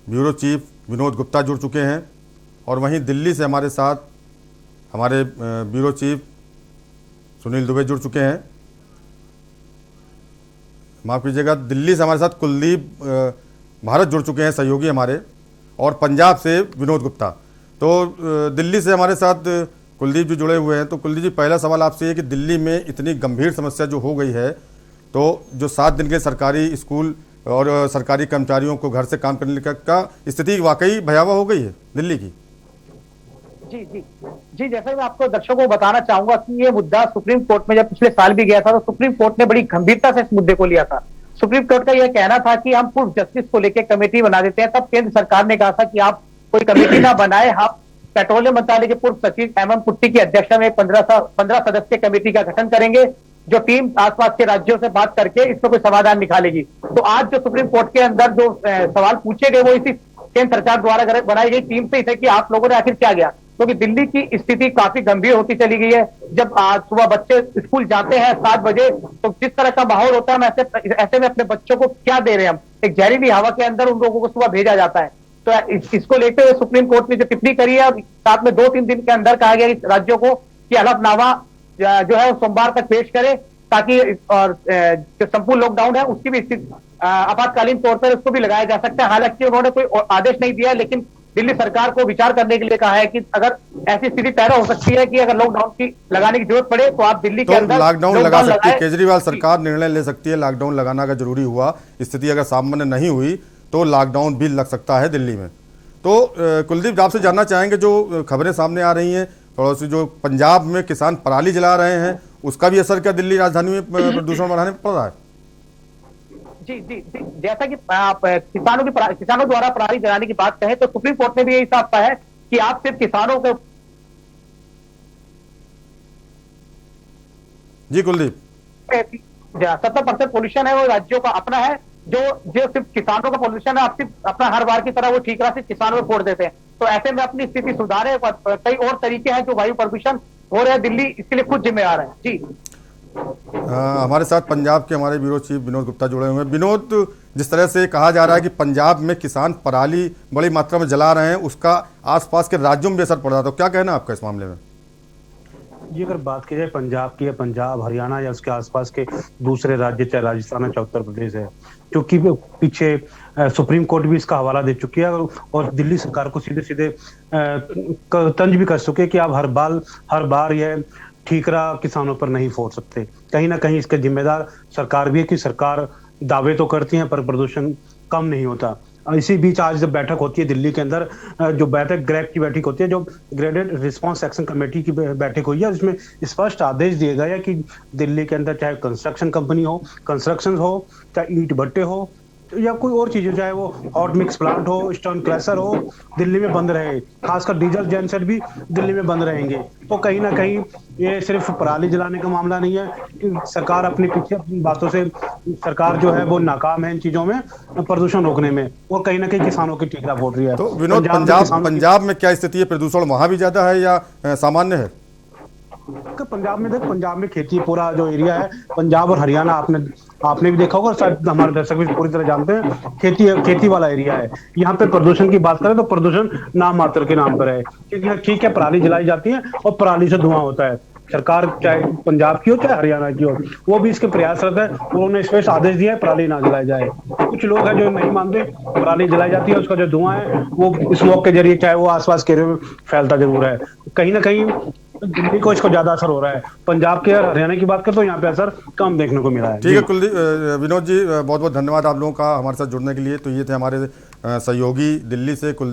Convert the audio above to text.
Bureau chief Vinod Gupta जुड़ चुके हैं और वहीं दिल्ली से हमारे साथ हमारे ब्यूरो चीफ सुनील दुबे जुड़ चुके हैं। माफ़ कीजिएगा, दिल्ली से हमारे साथ कुलदीप भारत जुड़ चुके हैं, सहयोगी हमारे, और पंजाब से विनोद गुप्ता। तो दिल्ली से हमारे साथ कुलदीप जी जुड़े हुए हैं। तो कुलदीप जी, पहला सवाल आपसे ये कि दिल्ली में इतनी गंभीर समस्या जो हो गई है, तो जो 7 दिन के सरकारी स्कूल और सरकारी कर्मचारियों को घर से काम करने का स्थिति वाकई भयावह हो गई है दिल्ली की। जी जी जी, जैसे मैं आपको दर्शकों को बताना चाहूंगा कि ये मुद्दा सुप्रीम कोर्ट में जब पिछले साल भी गया था तो सुप्रीम कोर्ट ने बड़ी गंभीरता से इस मुद्दे को लिया था। सुप्रीम कोर्ट का यह कहना था कि हम पूर्व जस्टिस को लेकर कमेटी बना देते हैं। तब केंद्र सरकार ने कहा था कि आप कोई कमेटी ना बनाए, हम पेट्रोलियम मंत्रालय के पूर्व सचिव एमएम पुट्टी की अध्यक्षता में 15 सदस्यीय कमेटी का गठन करेंगे, जो टीम आसपास के राज्यों से बात करके इसमें कोई समाधान निकालेगी। तो आज जो सुप्रीम कोर्ट के अंदर जो सवाल पूछे गए वो इसी केंद्र सरकार द्वारा बनाई गई टीम से ही थे कि आप लोगों ने आखिर क्या किया, क्योंकि दिल्ली की स्थिति काफी गंभीर होती चली गई है। जब आज सुबह बच्चे स्कूल जाते हैं 7 बजे, तो जिस तरह का माहौल होता है, ऐसे में अपने बच्चों को क्या दे रहे हैं हम, एक जहरीली हवा के अंदर उन लोगों को सुबह भेजा जाता है। तो इसको लेते हुए सुप्रीम कोर्ट ने जो टिप्पणी करी है, साथ में 2-3 दिन के अंदर कहा गया राज्यों को कि हलफनामा जो है सोमवार तक पेश करे, ताकि और जो संपूर्ण लॉकडाउन है उसकी भी स्थिति आपातकालीन तौर पर उसको भी लगाया जा सकता है। हालांकि उन्होंने कोई आदेश नहीं दिया, लेकिन दिल्ली सरकार को विचार करने के लिए कहा है कि अगर ऐसी स्थिति पैदा हो सकती है कि अगर लॉकडाउन की लगाने की जरूरत पड़े तो आप दिल्ली के अंदर लॉकडाउन लगा सकती है। केजरीवाल सरकार निर्णय ले सकती है लॉकडाउन लगाना अगर जरूरी हुआ, स्थिति अगर सामान्य नहीं हुई तो लॉकडाउन भी लग सकता है दिल्ली में। तो कुलदीप, आपसे जानना चाहेंगे, जो खबरें सामने आ रही हैं पड़ोसी जो पंजाब में किसान पराली जला रहे हैं, उसका भी असर क्या दिल्ली राजधानी में प्रदूषण बढ़ाने पर पड़ रहा है? जी जी जी, जैसा कि आप किसानों द्वारा पराली जलाने की बात कहें तो सुप्रीम कोर्ट ने भी यही साफ कहा है कि आप सिर्फ किसानों को। जी कुलदीप, 70% पोल्यूशन है वो राज्यों का अपना है, जो सिर्फ किसानों का पोल्यूशन है, आप सिर्फ अपना हर बार की तरह वो ठीकरा सिर्फ किसानों में फोड़ देते हैं। तो ऐसे में अपनी स्थिति सुधारे, कई और तरीके हैं जो वायु प्रदूषण हो रहे हैं, दिल्ली इसके लिए खुद जिम्मेदार है। जी, हमारे साथ पंजाब के हमारे ब्यूरो चीफ विनोद गुप्ता जुड़े हुए हैं। विनोद, जिस तरह से कहा जा रहा है कि पंजाब में किसान पराली बड़ी मात्रा में जला रहे हैं, उसका आसपास के राज्यों में भी असर पड़ रहा है, तो क्या कहना है आपका इस मामले में? जी, अगर बात की जाए पंजाब की, या पंजाब हरियाणा या उसके आसपास के दूसरे राज्य, चाहे राजस्थान है चाहे उत्तर प्रदेश है, क्योंकि पीछे सुप्रीम कोर्ट भी इसका हवाला दे चुकी है और दिल्ली सरकार को सीधे सीधे तंज भी कर चुके कि आप हर बार यह ठीकरा किसानों पर नहीं फोड़ सकते। कहीं ना कहीं इसके जिम्मेदार सरकार भी है कि सरकार दावे तो करती है पर प्रदूषण कम नहीं होता। इसी बीच आज जब बैठक होती है दिल्ली के अंदर, जो बैठक ग्रेप की बैठक होती है, जो ग्रेडेड रिस्पांस एक्शन कमेटी की बैठक हुई है, इसमें स्पष्ट आदेश दिए गए हैं कि दिल्ली के अंदर चाहे कंस्ट्रक्शन कंपनी हो, कंस्ट्रक्शन हो, चाहे ईंट भट्टे हो या कोई और चीजें, चाहे वो हॉट मिक्स प्लांट हो, स्टोन क्रैशर हो, दिल्ली में बंद रहे। खासकर डीजल जेनसेट भी दिल्ली में बंद रहेंगे। तो कहीं ना कहीं ये सिर्फ पराली जलाने का मामला नहीं है कि सरकार अपनी पीछे बातों से सरकार जो है वो नाकाम है इन चीजों में, प्रदूषण रोकने में, वो कहीं ना कहीं किसानों की ठीकरा फोड़ रही है। तो विनोद, पंजाब में क्या स्थिति है? प्रदूषण वहां भी ज्यादा है या सामान्य है? पंजाब में खेती पूरा जो एरिया है, पंजाब और हरियाणा, आपने भी देखा होगा, शायद हमारे दर्शक भी पूरी तरह जानते हैं, खेती वाला एरिया है। यहाँ पे प्रदूषण की बात करें तो प्रदूषण नाम मात्र के नाम पर है, क्योंकि ठीक है पराली जलाई जाती है और पराली से धुआं होता है। सरकार चाहे पंजाब की हो चाहे हरियाणा की हो, वो भी इसके प्रयासरत है। उन्होंने स्पष्ट आदेश दिया है पराली ना जलाई जाए। कुछ लोग हैं जो नहीं मानते, पराली जलाई जाती है, उसका जो धुआं है वो स्मोक के जरिए चाहे वो आसपास के एरिया में फैलता जरूर है। कहीं ना कहीं दिल्ली को इसको ज्यादा असर हो रहा है। पंजाब के और हरियाणा की बात करें तो यहाँ पे असर कम देखने को मिला है। ठीक है कुलदीप, विनोद जी बहुत बहुत धन्यवाद आप लोगों का हमारे साथ जुड़ने के लिए। तो ये थे हमारे सहयोगी दिल्ली से कुलदीप।